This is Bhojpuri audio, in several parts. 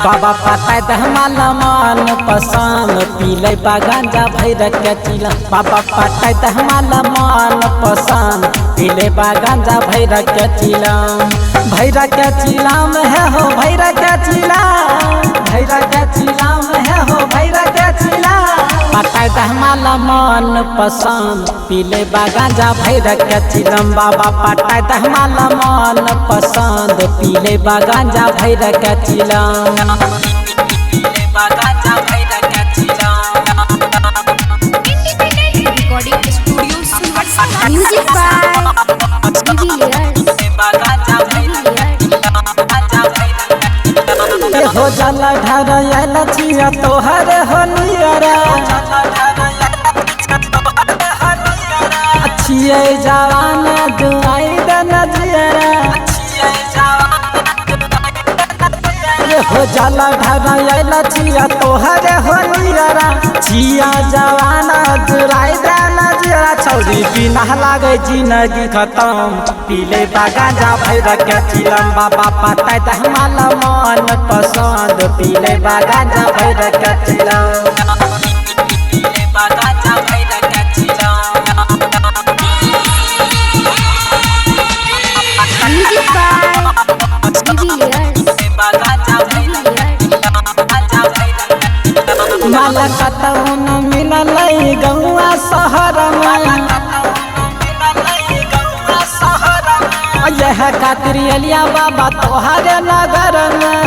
बाबा पटाई दहमाल मन पसंद पीले गांजा भैर के चिलम। बाबा पटाई दहमाल मन पसंद पीले गांजा भैर के चिलम। भैर के चिलम है हो भैर के चिलम, भैर के चिलम है हो भैर के चिलम। पटाई दहमाल मन पसंद पीले गांजा भैर के चिलम। बाबा पटाई दहमाल मन पसंद पीले गांजा भैर के चिलम। रिकॉर्डिंग स्टूडियो म्यूजिक बाय हो जल ढर छिया तोहर होलियरा छिए जवान दुआई दन जियरा। हो जल ढर छिया तोहर होलियरा छिया जवान दुआई दन जियरा। छौरी बिना लागे जिंदगी खत्म पीले गांजा भैर के चिलम। बाबा पटाई दहमाल मन पसंद पीले गांजा भैर के चिलम। म्यूजिक माला कतौन मिलल गौआ शहर में, यह खातिर एलिया बाबा तोहरे नगर में।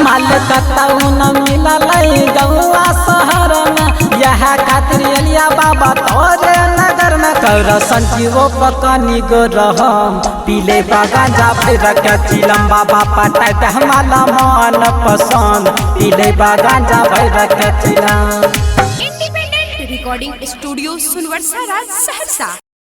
माल कतौन मिलल गौआ शहर में, यह खातिर एलिया बाबा तोहरे नगर में। कर संजीवो पकनी गो रहम पीले गांजा भैर के चिलम। बाबा पटाई दहमाल मन पसंद पीले गांजा भैर के चिलम। इंडिपेंडेंट रिकॉर्डिंग स्टूडियो सुनवर्षा राज सहरसा।